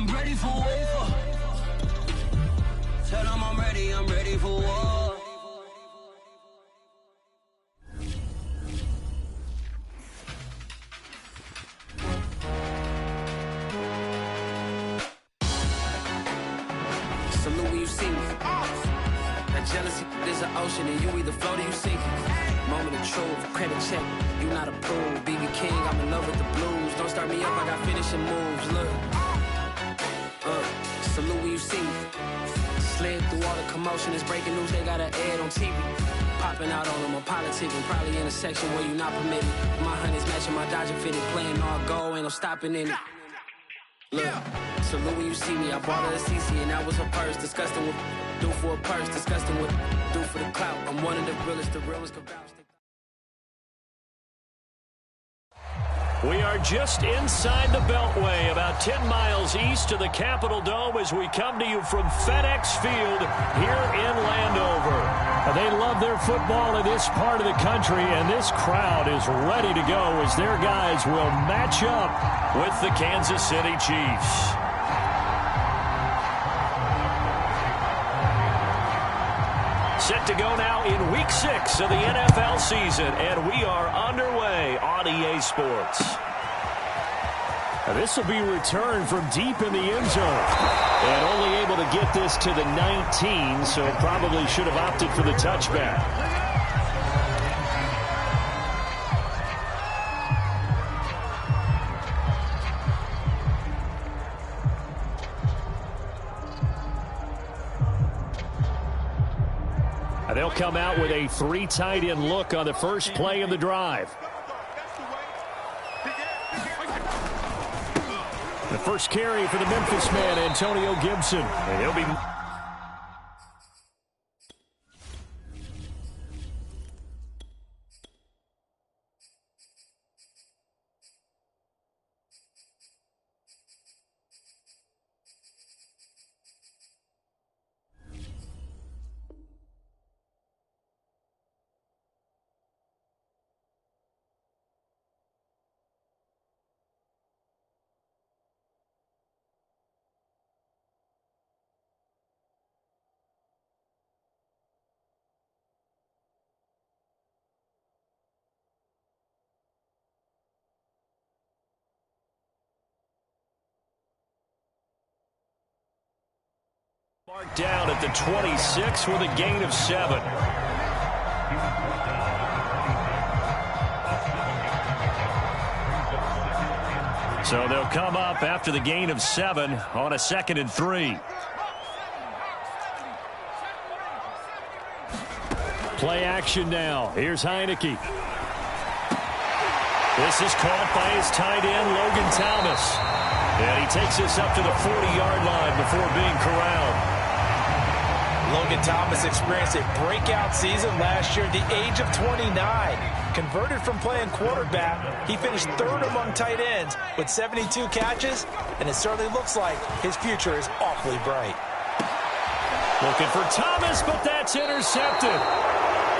I'm ready for war. Tell them I'm ready for war. Salute when you see me. That jealousy is an ocean, and you either float or you sink. Moment of truth, credit check. You not approved. BB King, I'm in love with the blues. Don't start me up, I got finishing moves. Look. Salute when you see me. Slid through all the commotion. It's breaking news, they got an ad on TV. Popping out on them, I'm politicking. Probably in a section where you not permitted. My honey's matching my Dodger fitted. Playing all go, ain't no stopping in it. Look, salute when you see me. I bought her a CC and that was her purse. Disgusting with do for a purse. Disgusting with do for the clout. I'm one of the realest can vouch. We are just inside the Beltway, about 10 miles east of the Capitol Dome as we come to you from FedEx Field here in Landover. They love their football in this part of the country, and this crowd is ready to go as their guys will match up with the Kansas City Chiefs. Set to go now in Week 6 of the NFL season, and we are underway on EA Sports. This will be returned from deep in the end zone. And only able to get this to the 19, so probably should have opted for the touchback. They'll come out with a 3 tight end look on the first play of the drive. The first carry for the Memphis man, Antonio Gibson. And he'll be... Marked down at the 26 with a gain of 7. So they'll come up after the gain of 7 on a 2nd and 3. Play action now. Here's Heineke. This is caught by his tight end, Logan Thomas. And he takes this up to the 40-yard line before being corralled. Logan Thomas experienced a breakout season last year at the age of 29. Converted from playing quarterback, he finished 3rd among tight ends with 72 catches, and it certainly looks like his future is awfully bright. Looking for Thomas, but that's intercepted.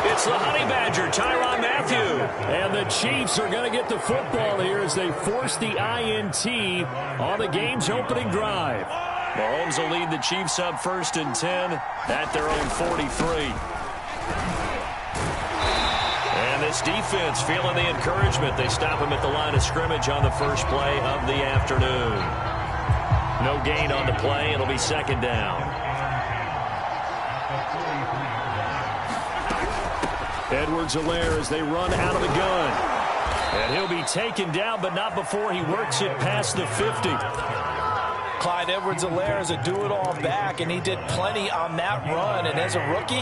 It's the Honey Badger, Tyrann Mathieu. And the Chiefs are going to get the football here as they force the INT on the game's opening drive. Mahomes will lead the Chiefs up 1st and 10 at their own 43. And this defense feeling the encouragement. They stop him at the line of scrimmage on the first play of the afternoon. No gain on the play. It'll be 2nd down. Edwards-Helaire as they run out of the gun. And he'll be taken down, but not before he works it past the 50. Clyde Edwards-Helaire is a do-it-all back, and he did plenty on that run. And as a rookie,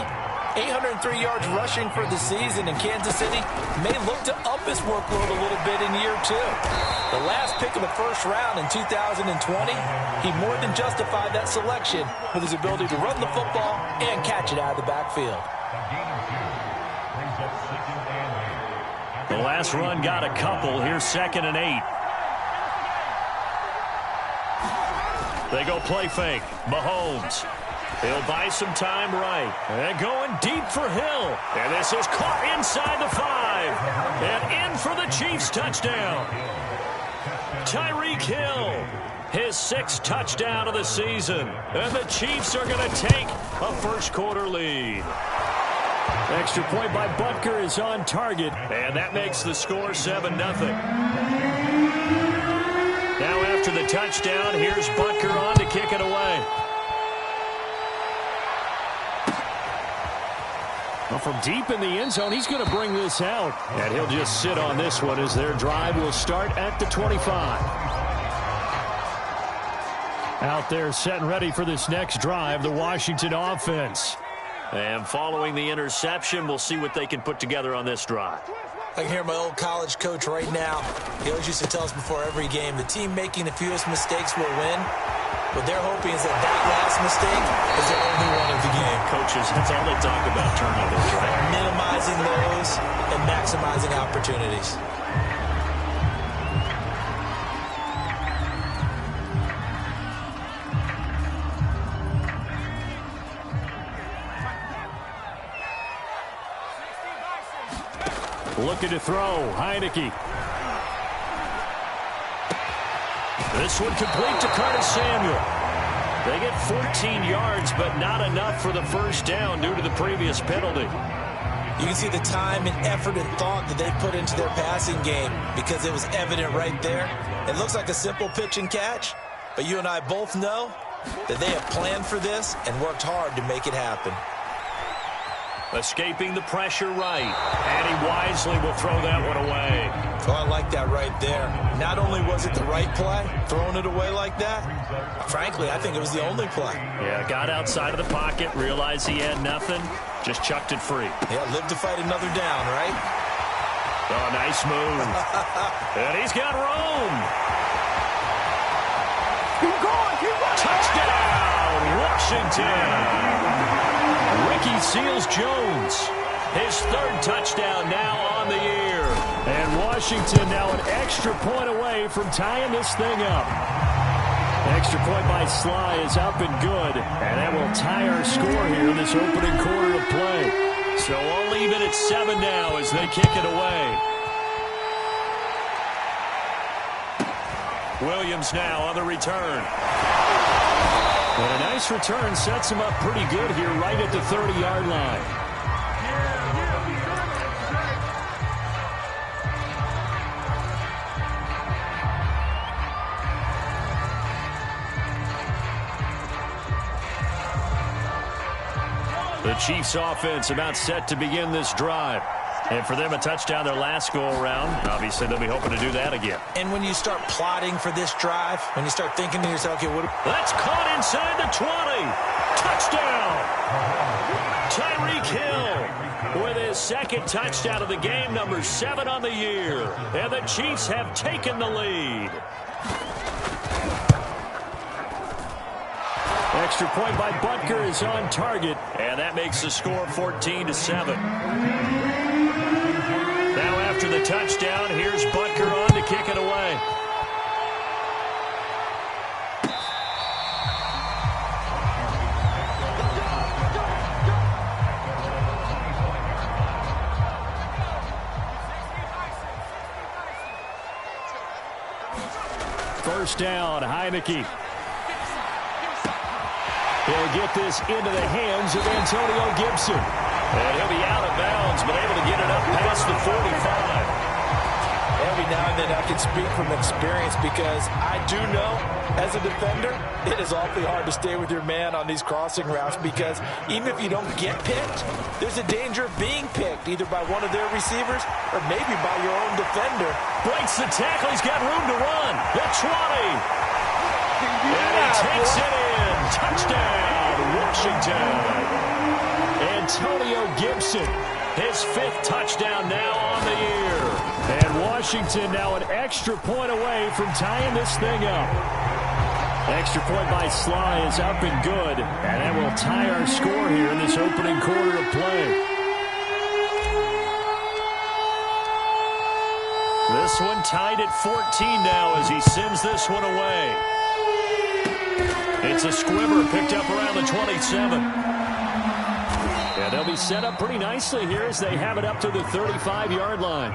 803 yards rushing for the season in Kansas City may look to up his workload a little bit in year 2. The last pick of the 1st round in 2020, he more than justified that selection with his ability to run the football and catch it out of the backfield. The last run got a couple. Here's 2nd and 8. They go play fake. Mahomes. He'll buy some time right. And going deep for Hill. And this is caught inside the 5. And in for the Chiefs touchdown. Tyreek Hill, his 6th touchdown of the season. And the Chiefs are going to take a first-quarter lead. Extra point by Butker is on target, and that makes the score 7-0. Now after the touchdown, here's Butker on to kick it away. Well, from deep in the end zone, he's going to bring this out. And he'll just sit on this one as their drive will start at the 25. Out there set and ready for this next drive, the Washington offense. And following the interception, we'll see what they can put together on this drive. I can hear my old college coach right now. He always used to tell us before every game, the team making the fewest mistakes will win. What they're hoping is that last mistake is the only one of the game. Coaches, that's all they talk about, turnovers, right? Minimizing those and maximizing opportunities. Looking to throw, Heineke. This one complete to Curtis Samuel. They get 14 yards, but not enough for the first down due to the previous penalty. You can see the time and effort and thought that they put into their passing game because it was evident right there. It looks like a simple pitch and catch, but you and I both know that they have planned for this and worked hard to make it happen. Escaping the pressure right, and he wisely will throw that one away. Oh, I like that right there. Not only was it the right play, throwing it away like that, frankly, I think it was the only play. Yeah, got outside of the pocket, realized he had nothing, just chucked it free. Yeah, live to fight another down, right? Oh, nice move. And he's got room. Keep going, keep going. Touchdown, Washington. Ricky Seals-Jones, his 3rd touchdown now on the year. And Washington now an extra point away from tying this thing up. Extra point by Sly is up and good. And that will tie our score here in this opening quarter of play. So all even at 7 now as they kick it away. Williams now on the return. And a nice return sets him up pretty good here right at the 30-yard line. The Chiefs offense about set to begin this drive. And for them, a touchdown their last go-around. Obviously, they'll be hoping to do that again. And when you start plotting for this drive, when you start thinking to yourself, okay, what... That's caught inside the 20. Touchdown. Tyreek Hill with his 2nd touchdown of the game, number 7 on the year. And the Chiefs have taken the lead. Extra point by Butker is on target. And that makes the score 14-7. Now after the touchdown, here's Butker on to kick it away. First down, Heineke. He'll get this into the hands of Antonio Gibson. And he'll be out of bounds, but able to get it up past the 45. Every now and then I can speak from experience because I do know, as a defender, it is awfully hard to stay with your man on these crossing routes because even if you don't get picked, there's a danger of being picked either by one of their receivers or maybe by your own defender. Breaks the tackle. He's got room to run. The 20. And he takes it in. Touchdown, Washington. Antonio Gibson, his 5th touchdown now on the year. And Washington now an extra point away from tying this thing up. Extra point by Sly is up and good. And that will tie our score here in this opening quarter of play. This one tied at 14 now as he sends this one away. It's a squibber picked up around the 27. And they'll be set up pretty nicely here as they have it up to the 35-yard line.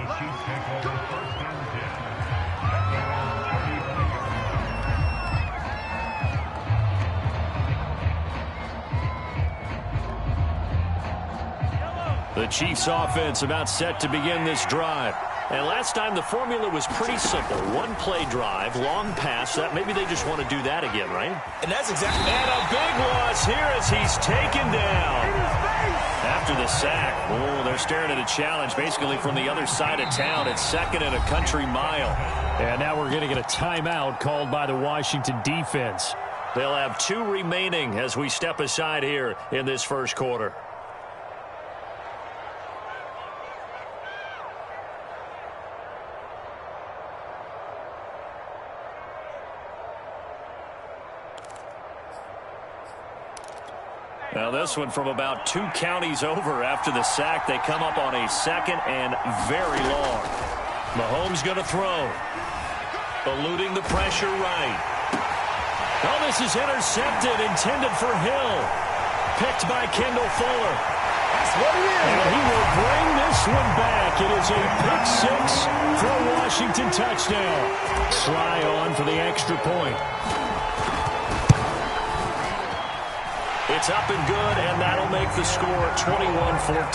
The Chiefs offense about set to begin this drive. And last time the formula was pretty simple. One play drive, long pass. That maybe they just want to do that again, right? And that's exactly. And a big loss here as he's taken down. After the sack, oh, they're staring at a challenge basically from the other side of town. It's second and a country mile. And now we're going to get a timeout called by the Washington defense. They'll have 2 remaining as we step aside here in this first quarter. Now this one from about 2 counties over after the sack. They come up on a second and very long. Mahomes going to throw. Eluding the pressure right. Oh, this is intercepted, intended for Hill. Picked by Kendall Fuller. That's what it is. And he will bring this one back. It is a pick 6 for a Washington touchdown. Sly on for the extra point. It's up and good, and that'll make the score 21-14.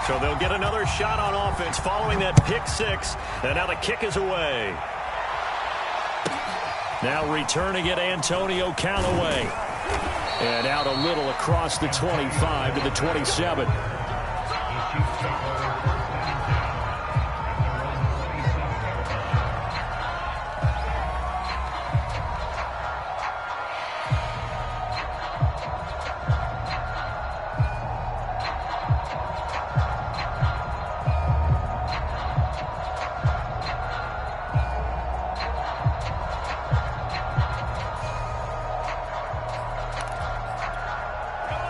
So they'll get another shot on offense following that pick 6, and now the kick is away. Now returning it, Antonio Callaway. And out a little across the 25 to the 27.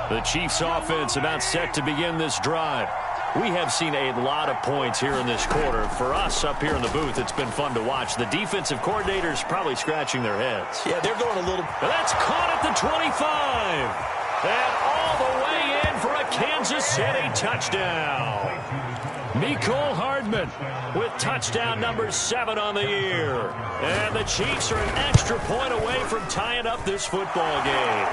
The Chiefs offense about set to begin this drive. We have seen a lot of points here in this quarter. For us up here in the booth, it's been fun to watch. The defensive coordinators probably scratching their heads. Yeah, they're going a little. That's caught at the 25. And all the way in for a Kansas City touchdown. Mecole Hardman with touchdown number 7 on the year. And the Chiefs are an extra point away from tying up this football game.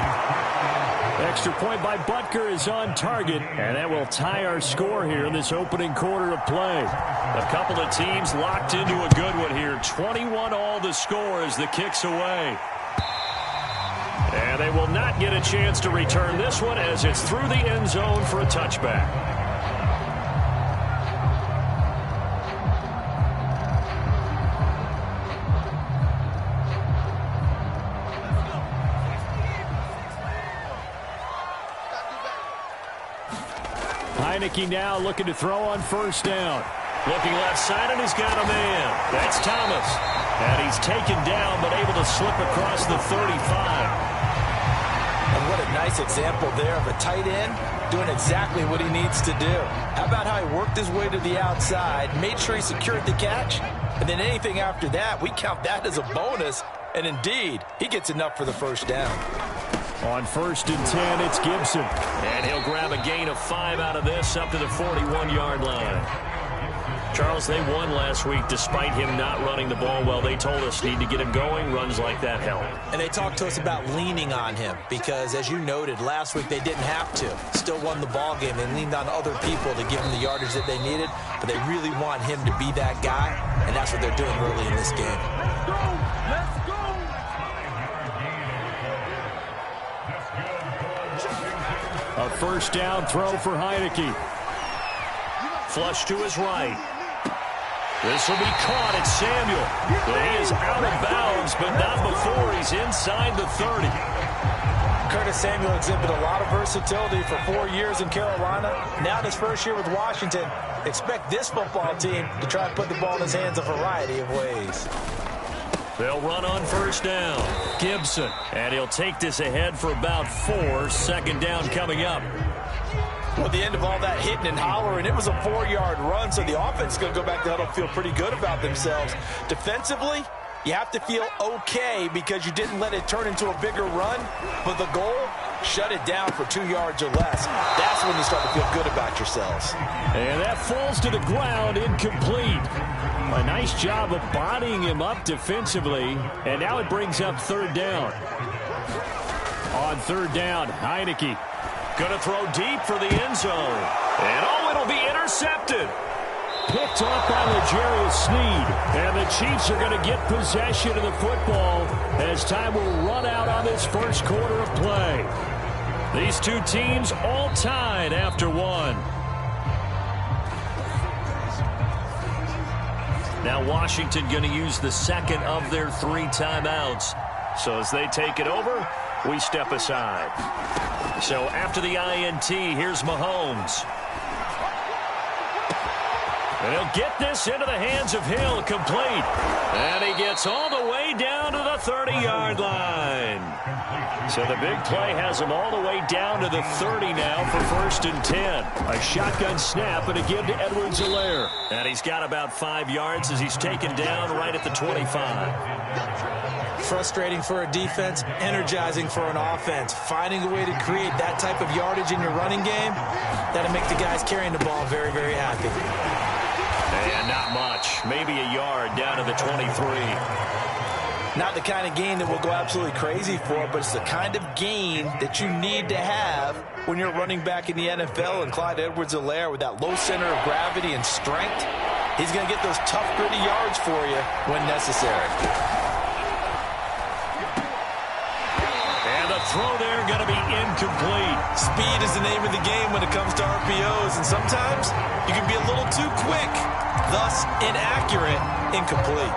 Extra point by Butker is on target, and that will tie our score here in this opening quarter of play. A couple of teams locked into a good one here. 21-all the score as the kick's away. And they will not get a chance to return this one as it's through the end zone for a touchback. Heineke now looking to throw on first down. Looking left side, and he's got a man. That's Thomas. And he's taken down, but able to slip across the 35. And what a nice example there of a tight end doing exactly what he needs to do. How about how he worked his way to the outside, made sure he secured the catch, and then anything after that, we count that as a bonus. And indeed, he gets enough for the first down. On 1st and 10, it's Gibson. And he'll grab a gain of 5 out of this up to the 41-yard line. Charles, they won last week despite him not running the ball well. They told us need to get him going. Runs like that help. And they talked to us about leaning on him because, as you noted, last week they didn't have to. Still won the ball game. They leaned on other people to give him the yardage that they needed, but they really want him to be that guy, and that's what they're doing early in this game. Let's go! A first down throw for Heineke. Flush to his right. This will be caught at Samuel. He is out of bounds, but not before he's inside the 30. Curtis Samuel exhibited a lot of versatility for 4 years in Carolina. Now in his first year with Washington, expect this football team to try and put the ball in his hands a variety of ways. They'll run on first down. Gibson. And he'll take this ahead for about 4. Second down coming up. Well, at the end of all that hitting and hollering, it was a 4-yard run, so the offense is going to go back to huddle, feel pretty good about themselves. Defensively, you have to feel okay because you didn't let it turn into a bigger run. But the goal, shut it down for 2 yards or less. That's when you start to feel good about yourselves. And that falls to the ground, incomplete. A nice job of bodying him up defensively, and now it brings up third down. On third down, Heineke Going to throw deep for the end zone. And it'll be intercepted. Picked off by L'Jarius Sneed. And the Chiefs are going to get possession of the football as time will run out on this first quarter of play. These two teams all tied after one. Now Washington going to use the second of their 3 timeouts. So as they take it over, we step aside. So after the INT, here's Mahomes. And he'll get this into the hands of Hill, complete. And he gets all the way down to the 30-yard line. So the big play has him all the way down to the 30 now for 1st and 10. A shotgun snap and a give to Edwards-Helaire. And he's got about 5 yards as he's taken down right at the 25. Frustrating for a defense, energizing for an offense. Finding a way to create that type of yardage in your running game, that'll make the guys carrying the ball very, very happy. And not much. Maybe a yard down to the 23. Not the kind of gain that we'll go absolutely crazy for, but it's the kind of gain that you need to have when you're running back in the NFL. And Clyde Edwards-Helaire, with that low center of gravity and strength, he's going to get those tough, gritty yards for you when necessary. And the throw there going to be incomplete. Speed is the name of the game when it comes to RPOs, and sometimes you can be a little too quick, thus inaccurate, incomplete.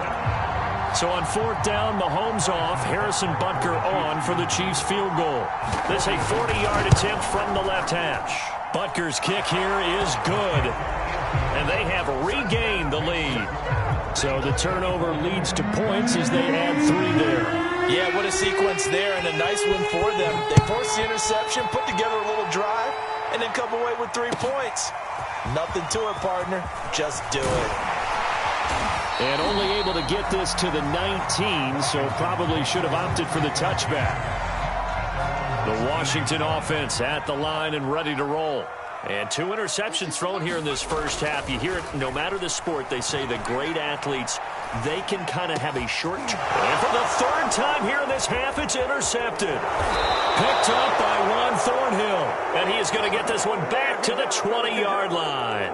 So on 4th down, Mahomes off, Harrison Butker on for the Chiefs field goal. This a 40-yard attempt from the left hash. Butker's kick here is good. And they have regained the lead. So the turnover leads to points as they add 3 there. Yeah, what a sequence there, and a nice one for them. They forced the interception, put together a little drive, and then come away with 3 points. Nothing to it, partner. Just do it. And only able to get this to the 19, so probably should have opted for the touchback. The Washington offense at the line and ready to roll. And 2 interceptions thrown here in this first half. You hear it, no matter the sport, they say the great athletes, they can kind of have a short term. And for the 3rd time here in this half, it's intercepted. Picked up by Juan Thornhill. And he is going to get this one back to the 20-yard line.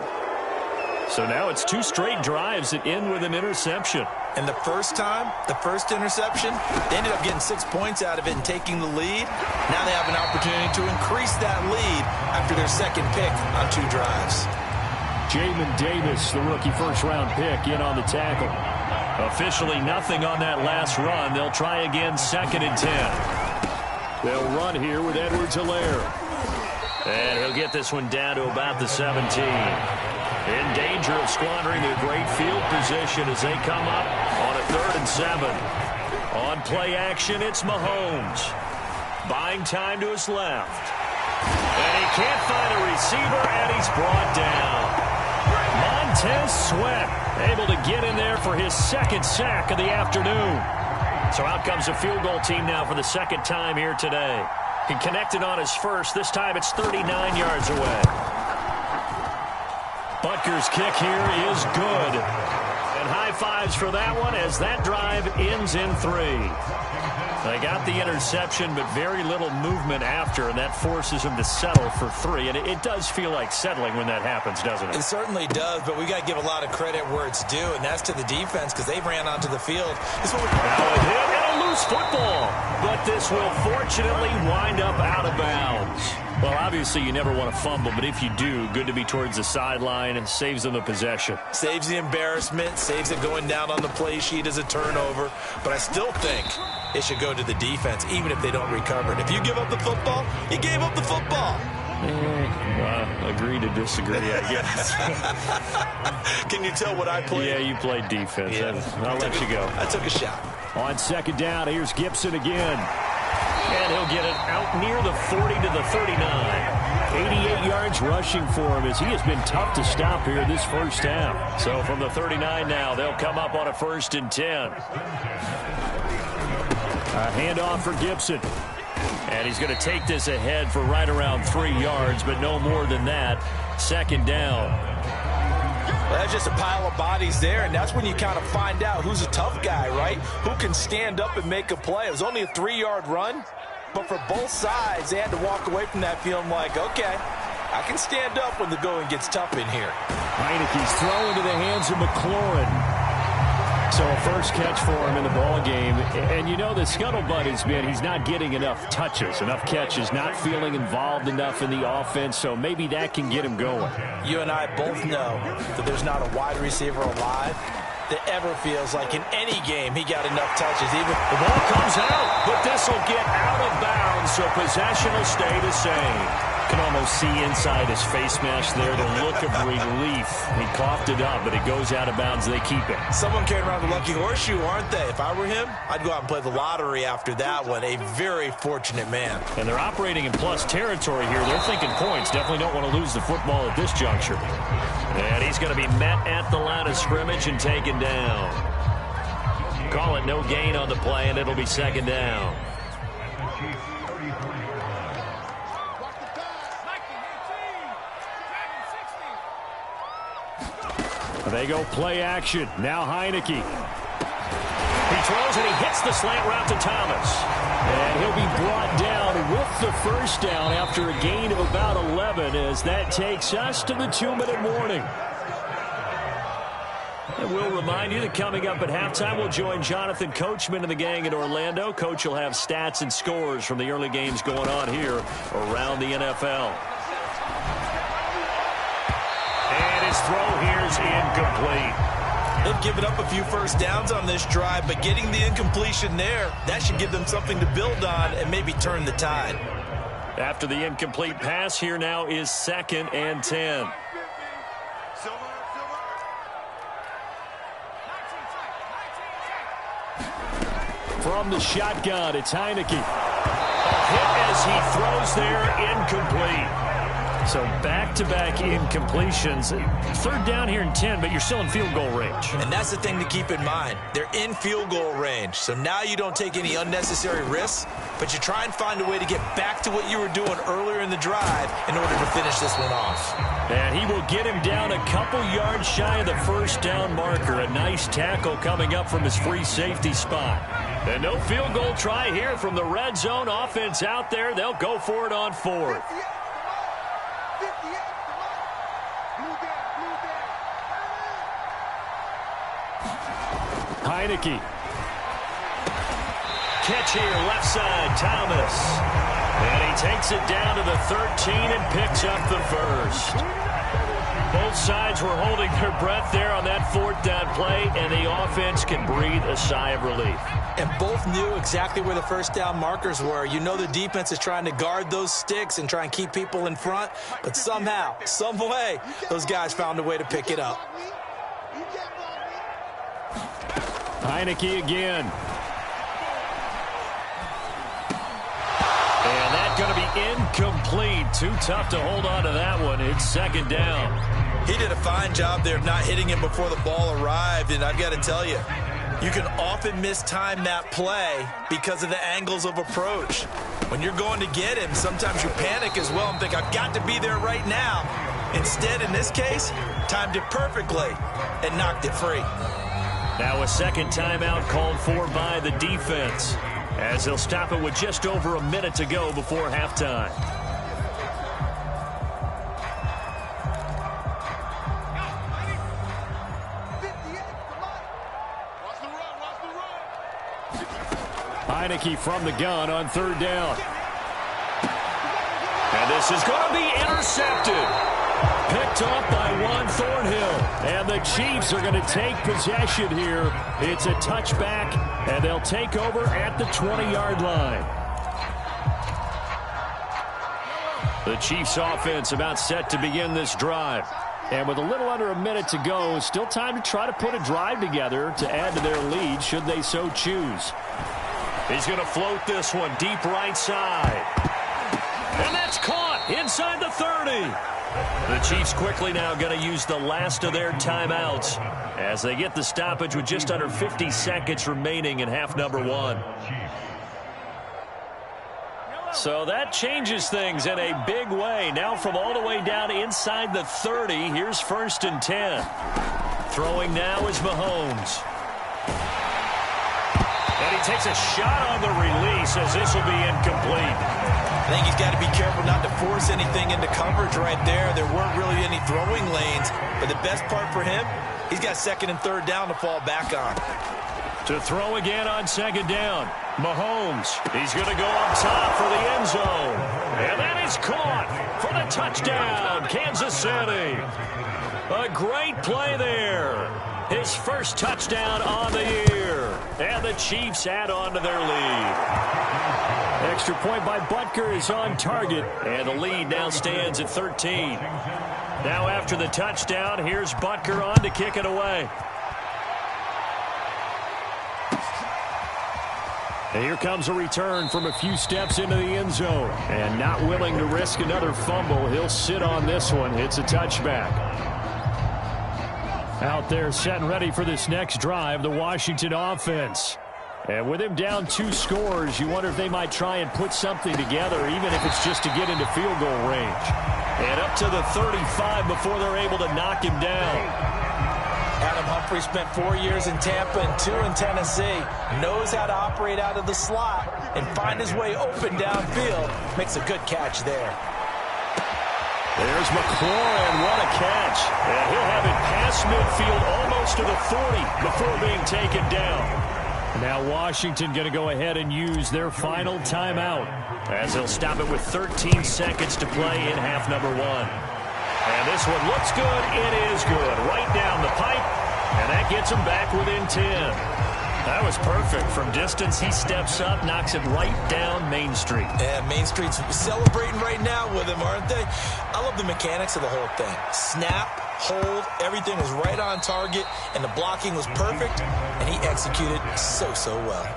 So now it's 2 straight drives that end with an interception. And the first time, the first interception, they ended up getting 6 points out of it and taking the lead. Now they have an opportunity to increase that lead after their 2nd pick on 2 drives. Jamin Davis, the rookie first-round pick, in on the tackle. Officially nothing on that last run. They'll try again 2nd and 10. They'll run here with Edwards-Helaire. And he'll get this one down to about the 17. In danger of squandering a great field position as they come up on a 3rd and 7. On play action, it's Mahomes. Buying time to his left. And he can't find a receiver, and he's brought down. Montez Sweat able to get in there for his 2nd sack of the afternoon. So out comes the field goal team now for the 2nd time here today. He connected on his first. This time it's 39 yards away. Butker's kick here is good. And high fives for that one as that drive ends in 3. They got the interception, but very little movement after, and that forces them to settle for 3. And it does feel like settling when that happens, doesn't it? It certainly does, but we got to give a lot of credit where it's due, and that's to the defense because they ran onto the field. Now a hit and a loose football, but this will fortunately wind up out of bounds. Well, obviously you never want to fumble, but if you do, good to be towards the sideline and saves them the possession. Saves the embarrassment, saves it going down on the play sheet as a turnover, but I still think it should go to the defense, even if they don't recover it. If you give up the football, you gave up the football. Agree to disagree, I guess. Can you tell what I played? Yeah, you played defense. Yeah. I'll let you go. I took a shot. On 2nd down, here's Gibson again. And he'll get it out near the 40 to the 39. 88 yards rushing for him as he has been tough to stop here this first half. So from the 39 now, they'll come up on a 1st and 10. A handoff for Gibson. And he's going to take this ahead for right around 3 yards, but no more than that. Second down. Well, that's just a pile of bodies there, and that's when you kind of find out who's a tough guy, right? Who can stand up and make a play. It was only a 3-yard run, but for both sides, they had to walk away from that feeling like, okay, I can stand up when the going gets tough in here. Heineke's throw into the hands of McLaurin. So a first catch for him in the ball game. And you know the scuttlebutt has been he's not getting enough touches, enough catches, not feeling involved enough in the offense, so maybe that can get him going. You and I both know that there's not a wide receiver alive that ever feels like in any game he got enough touches. Even the ball comes out, but this will get out of bounds, so possession will stay the same. You can almost see inside his face mask there the look of relief. He coughed it up, but it goes out of bounds. They keep it. Someone carrying around the lucky horseshoe, aren't they? If I were him, I'd go out and play the lottery after that one. A very fortunate man. And they're operating in plus territory here. They're thinking points. Definitely don't want to lose the football at this juncture. And he's going to be met at the line of scrimmage and taken down. Call it no gain on the play, and it'll be second down. They go play action. Now Heineke. He throws and he hits the slant route to Thomas. And he'll be brought down with the first down after a gain of about 11 as that takes us to the 2-minute warning. And we'll remind you that coming up at halftime, we'll join Jonathan Coachman and the gang in Orlando. Coach will have stats and scores from the early games going on here around the NFL. And his throw here is incomplete. They've given up a few first downs on this drive, but getting the incompletion there, that should give them something to build on and maybe turn the tide. After the incomplete pass, here now is 2nd and 10. From the shotgun, it's Heineke. A hit as he throws there, incomplete. So back-to-back incompletions. 3rd down here and 10, but you're still in field goal range. And that's the thing to keep in mind. They're in field goal range. So now you don't take any unnecessary risks, but you try and find a way to get back to what you were doing earlier in the drive in order to finish this one off. And he will get him down a couple yards shy of the first down marker. A nice tackle coming up from his free safety spot. And no field goal try here from the red zone offense out there. They'll go for it on 4th. Heineke. Catch here, left side, Thomas. And he takes it down to the 13 and picks up the first. Both sides were holding their breath there on that 4th down play, and the offense can breathe a sigh of relief. And both knew exactly where the first down markers were. You know the defense is trying to guard those sticks and try and keep people in front, but somehow, some way, those guys found a way to pick it up. Heineke again. And that's going to be incomplete. Too tough to hold on to that one. It's 2nd down. He did a fine job there of not hitting him before the ball arrived, and I've got to tell you, you can often mistime that play because of the angles of approach. When you're going to get him, sometimes you panic as well and think, I've got to be there right now. Instead, in this case, timed it perfectly and knocked it free. Now a second timeout called for by the defense, as they'll stop it with just over a minute to go before halftime. Heineke from the gun on 3rd down. And this is going to be intercepted. Picked off by Juan Thornhill. And the Chiefs are going to take possession here. It's a touchback, and they'll take over at the 20-yard line. The Chiefs offense about set to begin this drive. And with a little under a minute to go, still time to try to put a drive together to add to their lead should they so choose. He's going to float this one deep right side. And that's caught inside the 30. The Chiefs quickly now going to use the last of their timeouts as they get the stoppage with just under 50 seconds remaining in half number 1. So that changes things in a big way. Now from all the way down inside the 30, here's 1st and 10. Throwing now is Mahomes. And he takes a shot on the release as this will be incomplete. I think he's got to be careful not to force anything into coverage right there. There weren't really any throwing lanes, but the best part for him, he's got 2nd and 3rd down to fall back on. To throw again on 2nd down, Mahomes. He's going to go up top for the end zone. And that is caught for the touchdown, Kansas City. A great play there. His first touchdown on the year. And the Chiefs add on to their lead. Extra point by Butker is on target. And the lead now stands at 13. Now after the touchdown, here's Butker on to kick it away. And here comes a return from a few steps into the end zone. And not willing to risk another fumble, he'll sit on this one. It's a touchback. Out there set and ready for this next drive, the Washington offense. And with him down 2 scores, you wonder if they might try and put something together, even if it's just to get into field goal range. And up to the 35 before they're able to knock him down. Adam Humphrey spent 4 years in Tampa and 2 in Tennessee. Knows how to operate out of the slot and find his way open downfield. Makes a good catch there. There's McLaurin. What a catch. And he'll have it past midfield almost to the 40 before being taken down. Now Washington going to go ahead and use their final timeout as they'll stop it with 13 seconds to play in half number 1. And this one looks good. It is good. Right down the pipe. And that gets him back within 10. That was perfect. From distance, he steps up, knocks it right down Main Street. Yeah, Main Street's celebrating right now with him, aren't they? I love the mechanics of the whole thing. Snap, hold, everything was right on target, and the blocking was perfect, and he executed so well.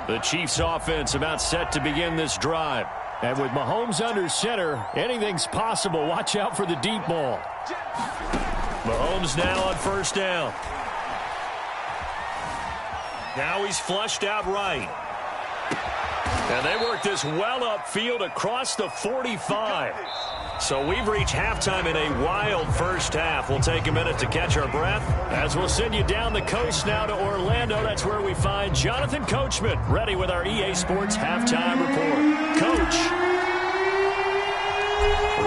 The Chiefs offense about set to begin this drive. And with Mahomes under center, anything's possible. Watch out for the deep ball. Mahomes now on 1st down. Now he's flushed out right. And they work this well upfield across the 45. So we've reached halftime in a wild first half. We'll take a minute to catch our breath as we'll send you down the coast now to Orlando. That's where we find Jonathan Coachman ready with our EA Sports halftime report. Coach.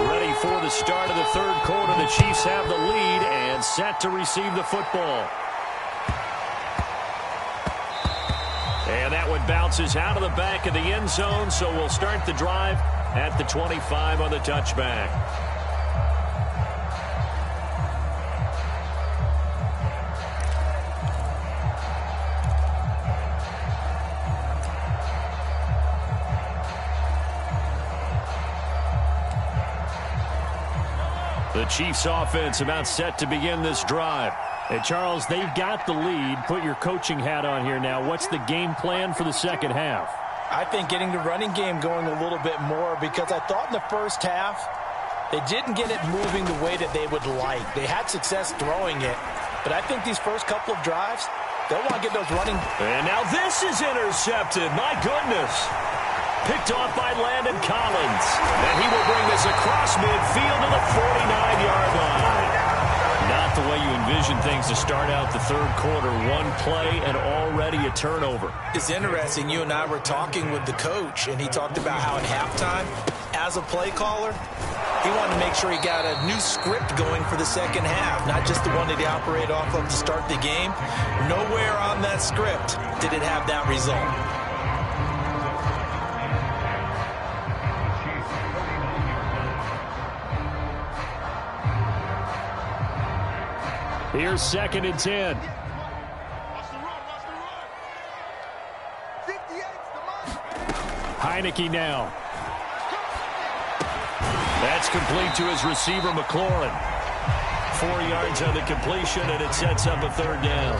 Ready for the start of the 3rd quarter. The Chiefs have the lead and set to receive the football. And that one bounces out of the back of the end zone, so we'll start the drive at the 25 on the touchback. The Chiefs offense about set to begin this drive. Hey, Charles, they've got the lead. Put your coaching hat on here now. What's the game plan for the second half? I think getting the running game going a little bit more, because I thought in the first half they didn't get it moving the way that they would like. They had success throwing it, but I think these first couple of drives, they'll want to get those running. And now this is intercepted. My goodness. Picked off by Landon Collins. And he will bring this across midfield to the 49-yard line. Not the way you envision things to start out the 3rd quarter. One play and already a turnover. It's interesting. You and I were talking with the coach, and he talked about how at halftime, as a play caller, he wanted to make sure he got a new script going for the second half, not just the one that he operated off of to start the game. Nowhere on that script did it have that result. Here's 2nd and 10. Heineke now. That's complete to his receiver, McLaurin. 4 yards on the completion, and it sets up a third down.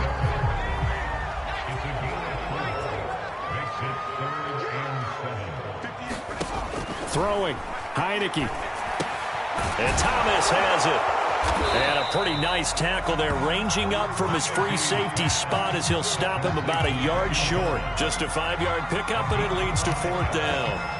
Throwing, Heineke. And Thomas has it. And a pretty nice tackle there, ranging up from his free safety spot as he'll stop him about a yard short. Just a 5-yard pickup, and it leads to fourth down.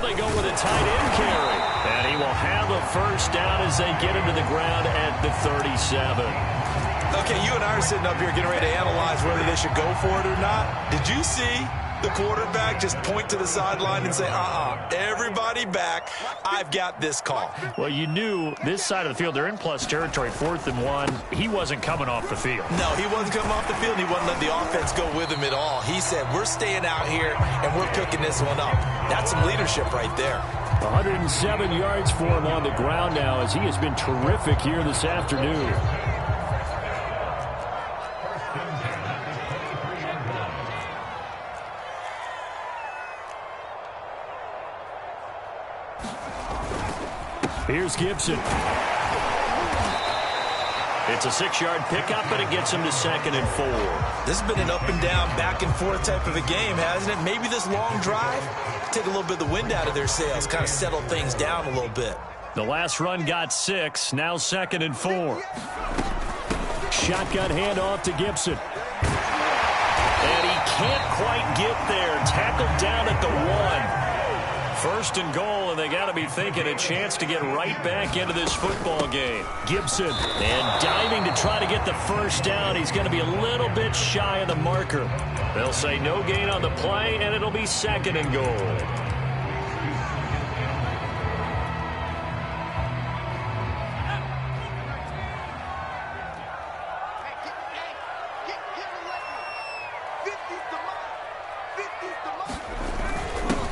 They go with a tight end carry. And he will have a first down as they get him to the ground at the 37. Okay, you and I are sitting up here getting ready to analyze whether they should go for it or not. Did you see the quarterback just point to the sideline and say, everybody back, I've got this call? Well, you knew this side of the field, they're in plus territory, 4th and 1. He wasn't coming off the field. No, he wasn't coming off the field. He wasn't letting the offense go with him at all. He said, we're staying out here, and we're picking this one up. That's some leadership right there. 107 yards for him on the ground now as he has been terrific here this afternoon. Here's Gibson. It's a 6-yard pickup, and it gets him to 2nd and 4. This has been an up and down, back and forth type of a game, hasn't it? Maybe this long drive, take a little bit of the wind out of their sails, kind of settle things down a little bit. The last run got 6, now 2nd and 4. Shotgun handoff to Gibson. And he can't quite get there. Tackled down at the 1. 1st and goal, and they got to be thinking a chance to get right back into this football game. Gibson. And diving to try to get the first down. He's going to be a little bit shy of the marker. They'll say no gain on the play, and it'll be 2nd and goal.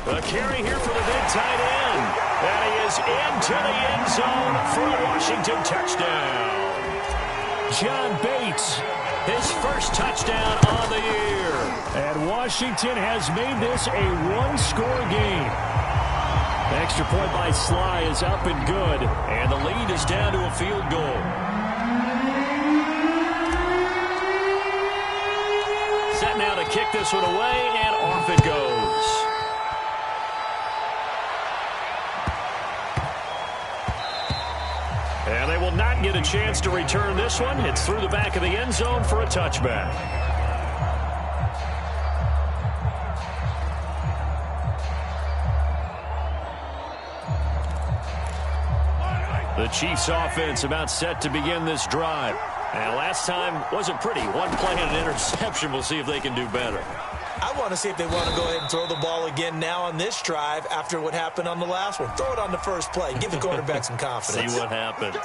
A carry here for the big tight end. And he is into the end zone for a Washington touchdown. John Bates, his first touchdown on the year. And Washington has made this a one-score game. Extra point by Sly is up and good. And the lead is down to a field goal. Set now to kick this one away, and off it goes. And they will not get a chance to return this one. It's through the back of the end zone for a touchback. The Chiefs offense about set to begin this drive. And last time wasn't pretty. One play and an interception. We'll see if they can do better. I want to see if they want to go ahead and throw the ball again now on this drive after what happened on the last one. Throw it on the first play. Give the quarterback some confidence. See what happens.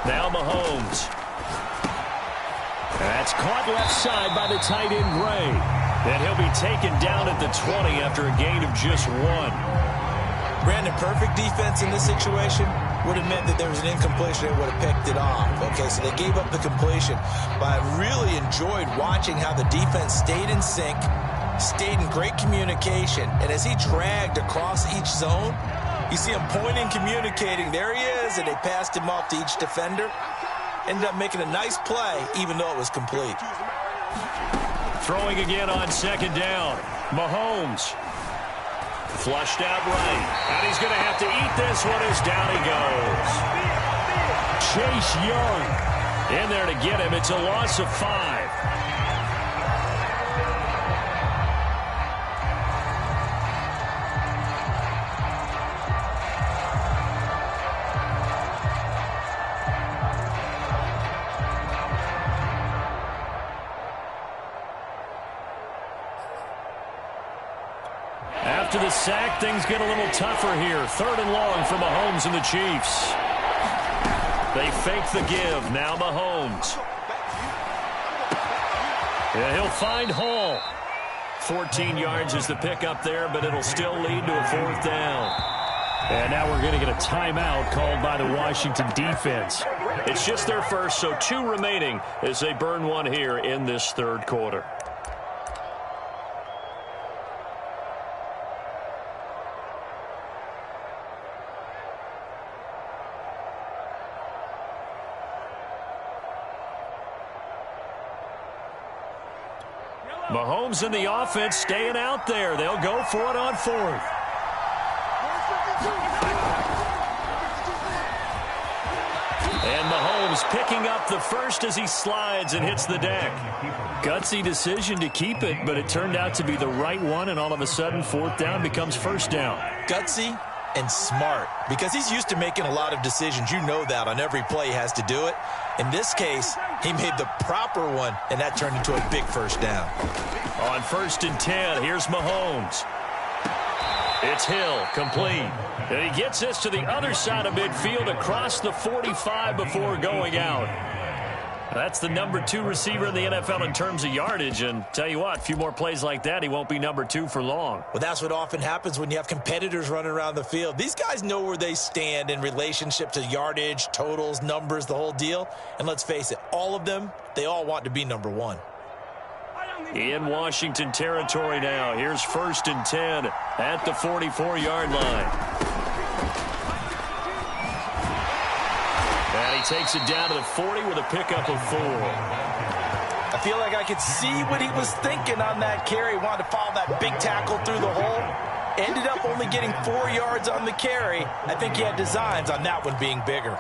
Now Mahomes. That's caught left side by the tight end, Gray. And he'll be taken down at the 20 after a gain of just 1. Brandon, perfect defense in this situation would have meant that there was an incompletion and would have picked it off. Okay, so they gave up the completion. But I really enjoyed watching how the defense stayed in sync, stayed in great communication, and as he dragged across each zone, you see him pointing, communicating. There he is, and they passed him off to each defender. Ended up making a nice play, even though it was complete. Throwing again on second down. Mahomes. Flushed out right. And he's going to have to eat this one as down he goes. Chase Young in there to get him. It's a loss of 5. After the sack, things get a little tougher here. 3rd and long for Mahomes and the Chiefs. They fake the give. Now Mahomes. Yeah, he'll find Hall. 14 yards is the pickup there, but it'll still lead to a 4th down. And now we're going to get a timeout called by the Washington defense. It's just their first, so 2 remaining as they burn one here in this 3rd quarter. Mahomes and the offense staying out there. They'll go for it on 4th. And Mahomes picking up the first as he slides and hits the deck. Gutsy decision to keep it, but it turned out to be the right one, and all of a sudden 4th down becomes 1st down. Gutsy and smart, because he's used to making a lot of decisions. You know that on every play he has to do it. In this case, he made the proper one, and that turned into a big 1st down. On 1st and 10, here's Mahomes. It's Hill, complete. And he gets this to the other side of midfield across the 45 before going out. That's the number 2 receiver in the NFL in terms of yardage. And tell you what, a few more plays like that, he won't be number 2 for long. Well, that's what often happens when you have competitors running around the field. These guys know where they stand in relationship to yardage, totals, numbers, the whole deal. And let's face it, all of them, they all want to be number 1. In Washington territory now. Here's 1st and 10 at the 44-yard line. And he takes it down to the 40 with a pickup of 4. I feel like I could see what he was thinking on that carry. Wanted to follow that big tackle through the hole. Ended up only getting 4 yards on the carry. I think he had designs on that one being bigger.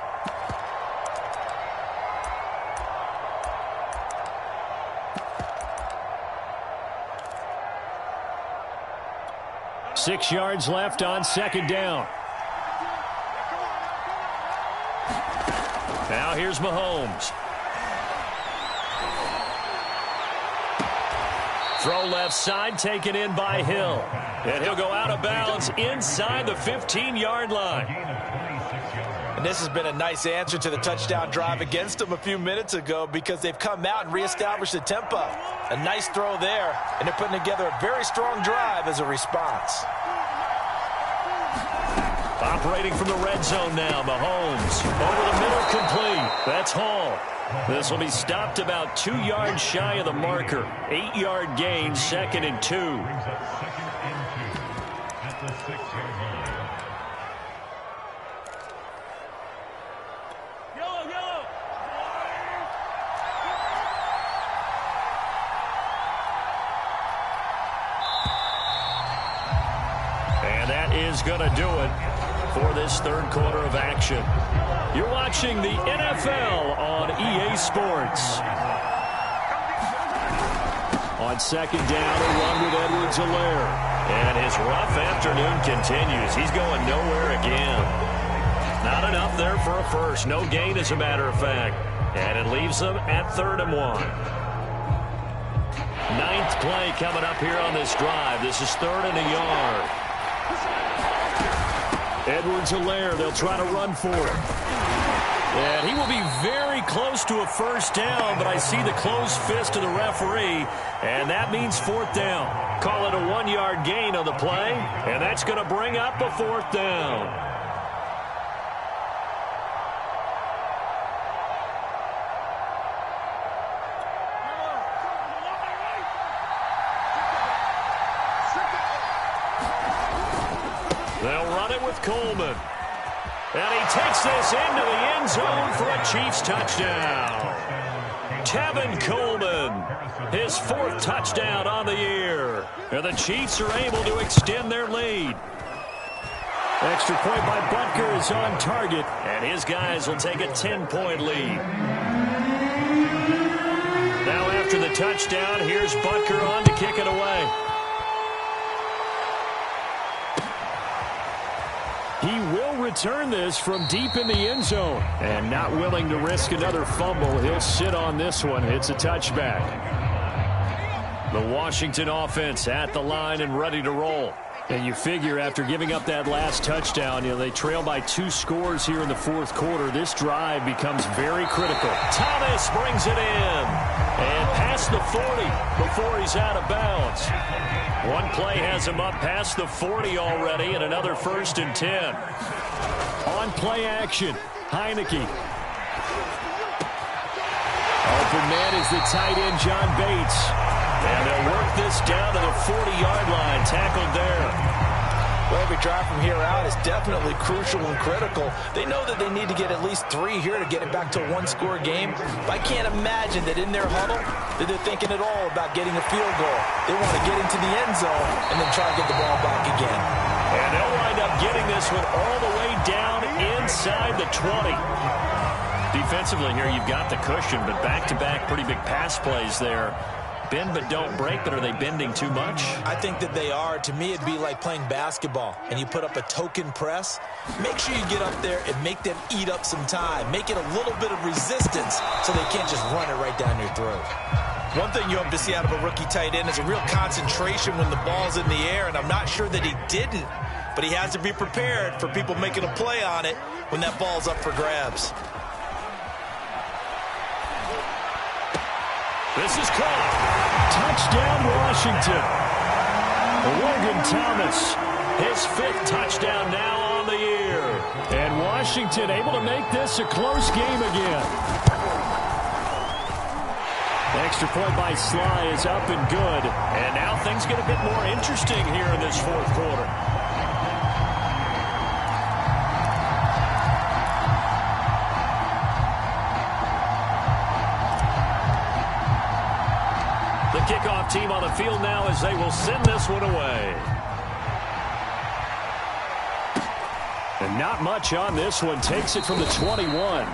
Six yards left on second down. Now here's Mahomes. Throw left side, taken in by Hill. And he'll go out of bounds inside the 15-yard line. And this has been a nice answer to the touchdown drive against them a few minutes ago, because they've come out and reestablished the tempo. A nice throw there, and they're putting together a very strong drive as a response. Operating from the red zone now, Mahomes. Over the middle, complete. That's Hall. This will be stopped about 2 yards shy of the marker. 8-yard gain, 2nd and 2. And that is going to do it for this 3rd quarter of action. You're watching the NFL on EA Sports. On second down, a run with Edwards-Helaire. And his rough afternoon continues. He's going nowhere again. Not enough there for a first. No gain, as a matter of fact. And it leaves them at 3rd and 1. 9th play coming up here on this drive. This is 3rd and a yard. Edwards-Helaire, they'll try to run for it. And he will be very close to a first down, but I see the closed fist of the referee, and that means fourth down. Call it a 1-yard gain on the play, and that's going to bring up a fourth down. They'll run it with Coleman. And he takes this into the end zone for a Chiefs touchdown. Tevin Coleman, his fourth touchdown on the year. And the Chiefs are able to extend their lead. Extra point by Butker is on target. And his guys will take a 10-point lead. Now after the touchdown, here's Butker on to kick it away. He will return this from deep in the end zone. And not willing to risk another fumble, he'll sit on this one. It's a touchback. The Washington offense at the line and ready to roll. And you figure after giving up that last touchdown, they trail by 2 scores here in the fourth quarter. This drive becomes very critical. Thomas brings it in. And past the 40 before he's out of bounds. One play has him up past the 40 already, and another 1st and 10. On play action, Heineke. Open man is the tight end, John Bates. And they'll work this down to the 40-yard line, tackled there. Well, every drive from here out is definitely crucial and critical. They know that they need to get at least 3 here to get it back to a 1-score game. But I can't imagine that in their huddle that they're thinking at all about getting a field goal. They want to get into the end zone and then try to get the ball back again. And they'll wind up getting this one all the way down inside the 20. Defensively here, you've got the cushion, but back-to-back pretty big pass plays there. Bend but don't break, but are they bending too much? I think that they are. To me, it'd be like playing basketball, and you put up a token press. Make sure you get up there and make them eat up some time. Make it a little bit of resistance so they can't just run it right down your throat. One thing you hope to see out of a rookie tight end is a real concentration when the ball's in the air, and I'm not sure that he didn't, but he has to be prepared for people making a play on it when that ball's up for grabs. This is caught. Touchdown, Washington. Logan Thomas, his 5th touchdown now on the year. And Washington able to make this a close game again. Extra point by Sly is up and good. And now things get a bit more interesting here in this fourth quarter. The kickoff team on the field now as they will send this one away. And not much on this one. Takes it from the 21.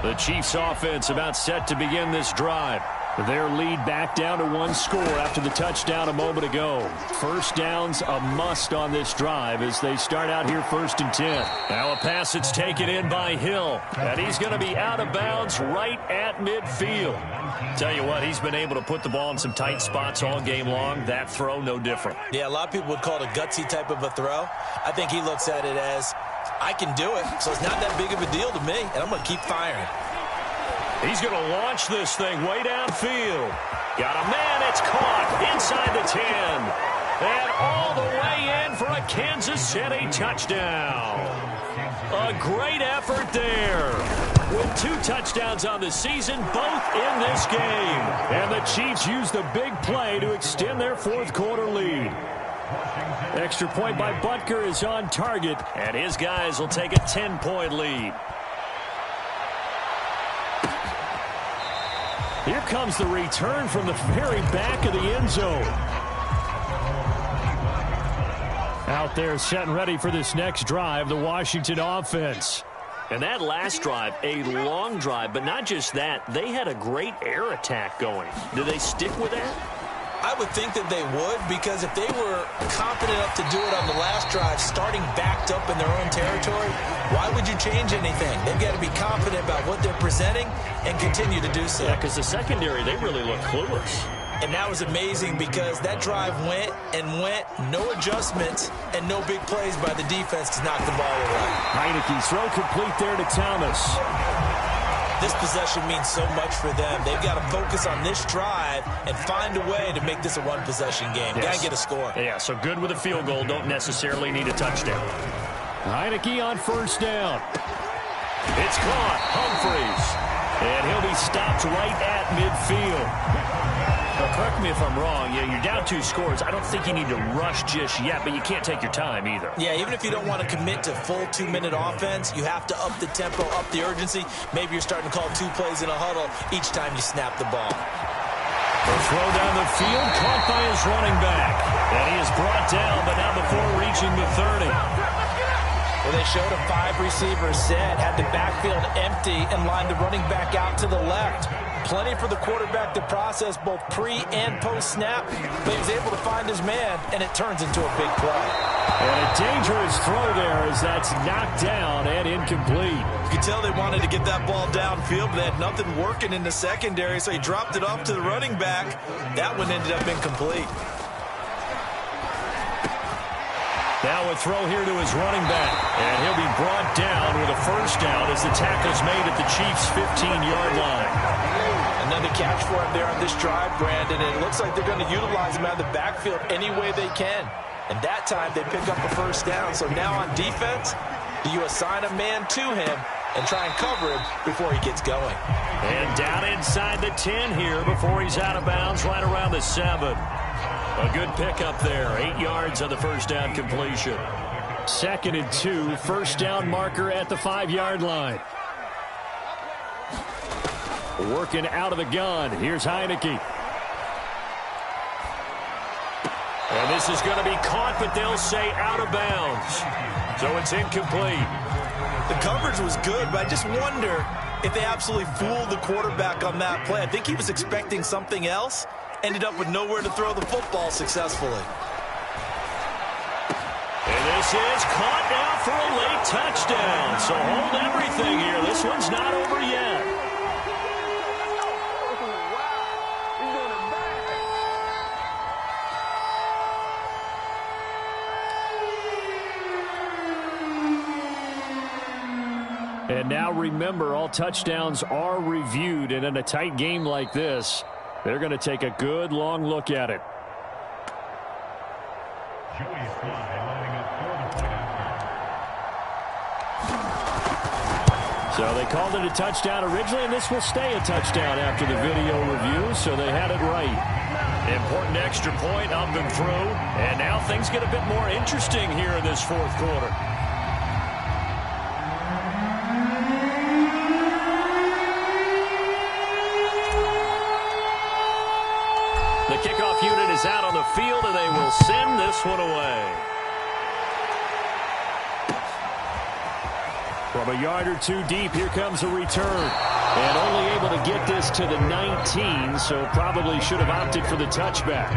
The Chiefs offense about set to begin this drive. Their lead back down to 1 score after the touchdown a moment ago. First down's a must on this drive as they start out here 1st and 10. Now a pass that's taken in by Hill. And he's going to be out of bounds right at midfield. Tell you what, he's been able to put the ball in some tight spots all game long. That throw, no different. Yeah, a lot of people would call it a gutsy type of a throw. I think he looks at it as, I can do it, so it's not that big of a deal to me, and I'm going to keep firing. He's going to launch this thing way downfield. Got a man, it's caught inside the 10. And all the way in for a Kansas City touchdown. A great effort there. With 2 touchdowns on the season, both in this game. And the Chiefs use the big play to extend their fourth quarter lead. Extra point by Butker is on target, and his guys will take a 10-point lead. Here comes the return from the very back of the end zone. Out there set and ready for this next drive, the Washington offense. And that last drive, a long drive, but not just that. They had a great air attack going. Do they stick with that? I would think that they would, because if they were confident enough to do it on the last drive, starting backed up in their own territory, why would you change anything? They've got to be confident about what they're presenting and continue to do so. Yeah, because the secondary, they really look clueless. And that was amazing because that drive went and went, no adjustments, and no big plays by the defense to knock the ball away. Heineke's throw complete there to Thomas. This possession means so much for them. They've got to focus on this drive and find a way to make this a one-possession game. Yes. Got to get a score. Yeah, so good with a field goal. Don't necessarily need a touchdown. Heineke on first down. It's caught. Humphreys. And he'll be stopped right at midfield. Now, correct me if I'm wrong. Yeah, you're down 2 scores. I don't think you need to rush just yet, but you can't take your time either. Yeah, even if you don't want to commit to full 2-minute offense, you have to up the tempo, up the urgency. Maybe you're starting to call 2 plays in a huddle each time you snap the ball. The throw down the field, caught by his running back. And he is brought down, but not before reaching the 30. Well, they showed a 5-receiver set, had the backfield empty, and lined the running back out to the left. Plenty for the quarterback to process both pre- and post-snap, but he was able to find his man, and it turns into a big play. And a dangerous throw there as that's knocked down and incomplete. You could tell they wanted to get that ball downfield, but they had nothing working in the secondary, so he dropped it off to the running back. That one ended up incomplete. Now a throw here to his running back, and he'll be brought down with a first down as the tackle's made at the Chiefs' 15-yard line. Another catch for him there on this drive, Brandon, and it looks like they're going to utilize him out of the backfield any way they can. And that time they pick up a first down. So now on defense, do you assign a man to him and try and cover him before he gets going? And down inside the 10 here before he's out of bounds, right around the 7. A good pickup there, 8 yards on the first down completion. 2nd and 2, first down marker at the 5-yard line. Working out of the gun, here's Heineke. And this is going to be caught, but they'll say out of bounds. So it's incomplete. The coverage was good, but I just wonder if they absolutely fooled the quarterback on that play. I think he was expecting something else. Ended up with nowhere to throw the football successfully. And this is caught now for a late touchdown. So hold everything here. This one's not over yet. And now remember, all touchdowns are reviewed, and in a tight game like this, they're going to take a good long look at it. So they called it a touchdown originally, and this will stay a touchdown after the video review, so they had it right. Important extra point up and through, and now things get a bit more interesting here in this 4th quarter. The kickoff unit is out on the field, and they will send this one away. From a yard or 2 deep, here comes a return. And only able to get this to the 19, so probably should have opted for the touchback.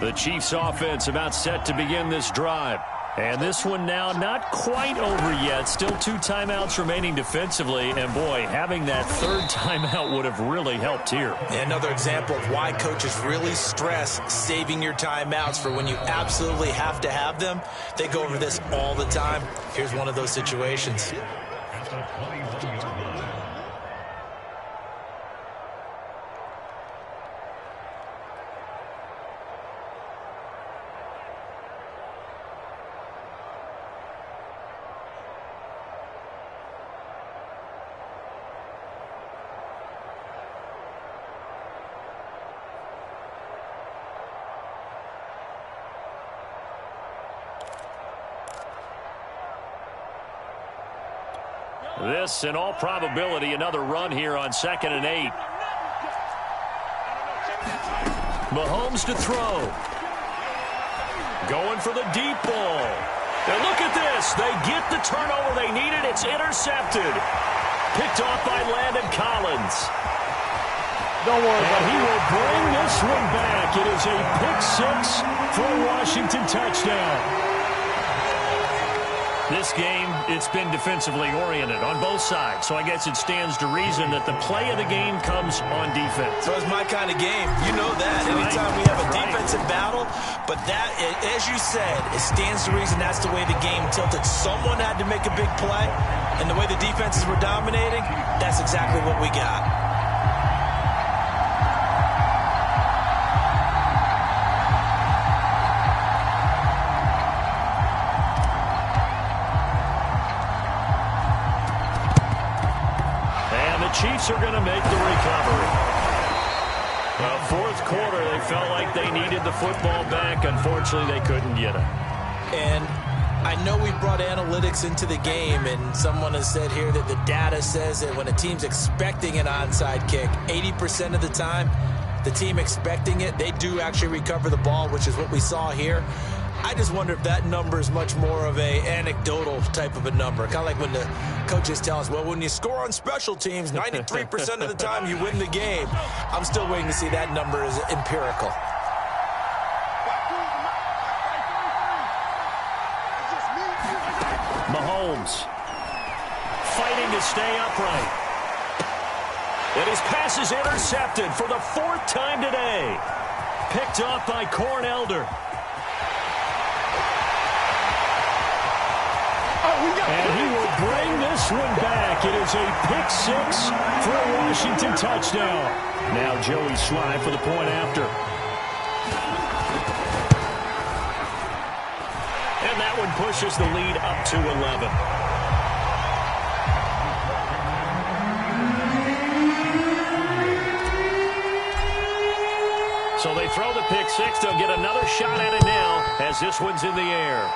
The Chiefs offense about set to begin this drive. And this one now not quite over yet. Still 2 timeouts remaining defensively. And boy, having that 3rd timeout would have really helped here. Another example of why coaches really stress saving your timeouts for when you absolutely have to have them. They go over this all the time. Here's one of those situations. This, in all probability, another run here on 2nd and 8. Mahomes to throw. Going for the deep ball. And look at this. They get the turnover they needed. It's intercepted. Picked off by Landon Collins. Don't worry about it. He will bring this one back. It is a pick-6 for a Washington touchdown. This game, it's been defensively oriented on both sides, so I guess it stands to reason that the play of the game comes on defense. So it's my kind of game. You know that. Anytime we have a defensive battle, but that, as you said, it stands to reason that's the way the game tilted. Someone had to make a big play, and the way the defenses were dominating, that's exactly what we got. Chiefs are going to make the recovery. Well, fourth quarter, they felt like they needed the football back. Unfortunately, they couldn't get it. And I know we brought analytics into the game, and someone has said here that the data says that when a team's expecting an onside kick, 80% of the time, the team expecting it, they do actually recover the ball, which is what we saw here. I just wonder if that number is much more of a anecdotal type of a number. Kind of like when the coaches tell us, well, when you score on special teams, 93% of the time you win the game. I'm still waiting to see that number is empirical. Mahomes fighting to stay upright. And his pass is intercepted for the 4th time today. Picked off by Corn Elder. And he will bring this one back. It is a pick-6 for a Washington touchdown. Now Joey Sly for the point after. And that one pushes the lead up to 11. So they throw the pick-6. They'll get another shot at it now as this one's in the air.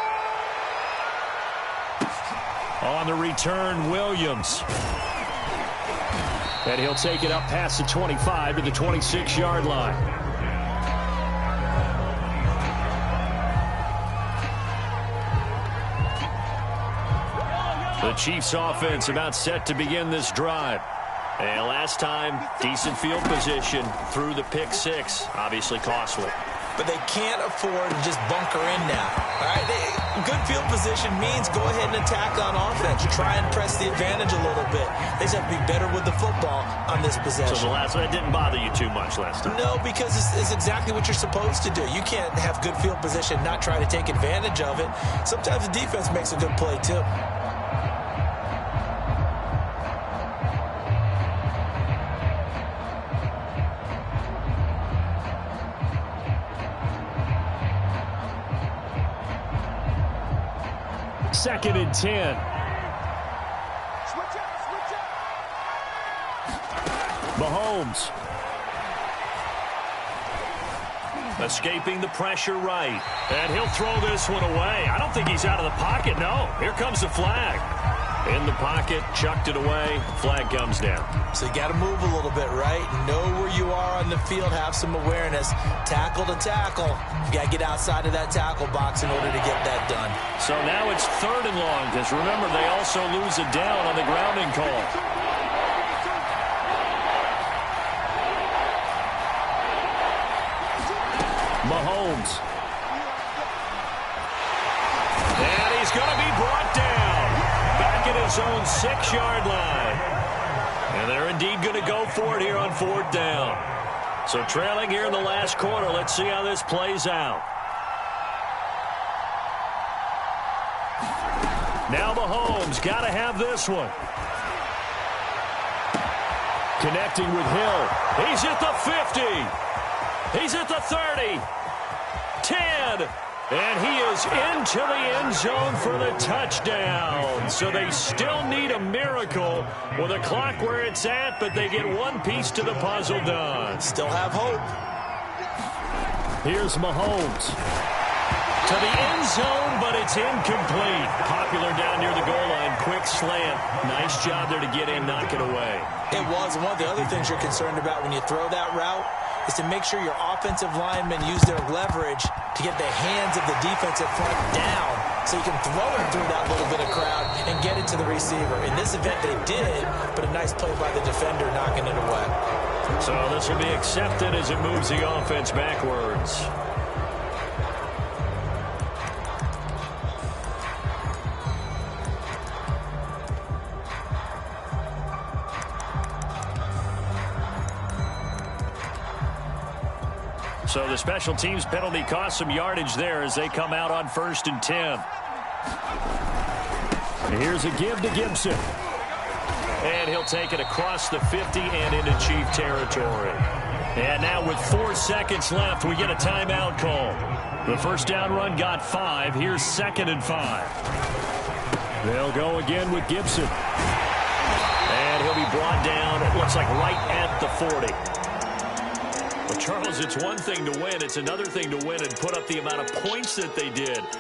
On the return, Williams. And he'll take it up past the 25 to the 26-yard line. The Chiefs offense about set to begin this drive. And last time, decent field position through the pick-6. Obviously costly. But they can't afford to just bunker in now. All right, good field position means go ahead and attack on offense. Try and press the advantage a little bit. They just have to be better with the football on this possession. So the last one, it didn't bother you too much last time? No, because it's exactly what you're supposed to do. You can't have good field position, not try to take advantage of it. Sometimes the defense makes a good play, too. Second and 10. Mahomes. Escaping the pressure right. And he'll throw this one away. I don't think he's out of the pocket, no. Here comes the flag. In the pocket, chucked it away. Flag comes down. So you got to move a little bit, right? Know where you are on the field. Have some awareness. Tackle to tackle. You got to get outside of that tackle box in order to get that done. So now it's 3rd and long, because remember, they also lose a down on the grounding call. Mahomes. And he's going to be brought down. Back at his own 6-yard line. And they're indeed going to go for it here on 4th down. So trailing here in the last quarter. Let's see how this plays out. Now Mahomes got to have this one. Connecting with Hill. He's at the 50. He's at the 30. 10. And he is into the end zone for the touchdown. So they still need a miracle with a clock where it's at, but they get one piece to the puzzle done. Still have hope. Here's Mahomes. To the end zone, but it's incomplete. Popular down near the goal line. Quick slant. Nice job there to get in, knock it away. It was. One of the other things you're concerned about when you throw that route is to make sure your offensive linemen use their leverage to get the hands of the defensive front down so you can throw it through that little bit of crowd and get it to the receiver. In this event, they did, but a nice play by the defender knocking it away. So this will be accepted as it moves the offense backwards. So the special teams penalty cost some yardage there as they come out on 1st and 10. Here's a give to Gibson. And he'll take it across the 50 and into Chief territory. And now with 4 seconds left, we get a timeout call. The first down run got 5. Here's 2nd and 5. They'll go again with Gibson. And he'll be brought down, it looks like right at the 40. Well, Charles, it's one thing to win. It's another thing to win and put up the amount of points that they did.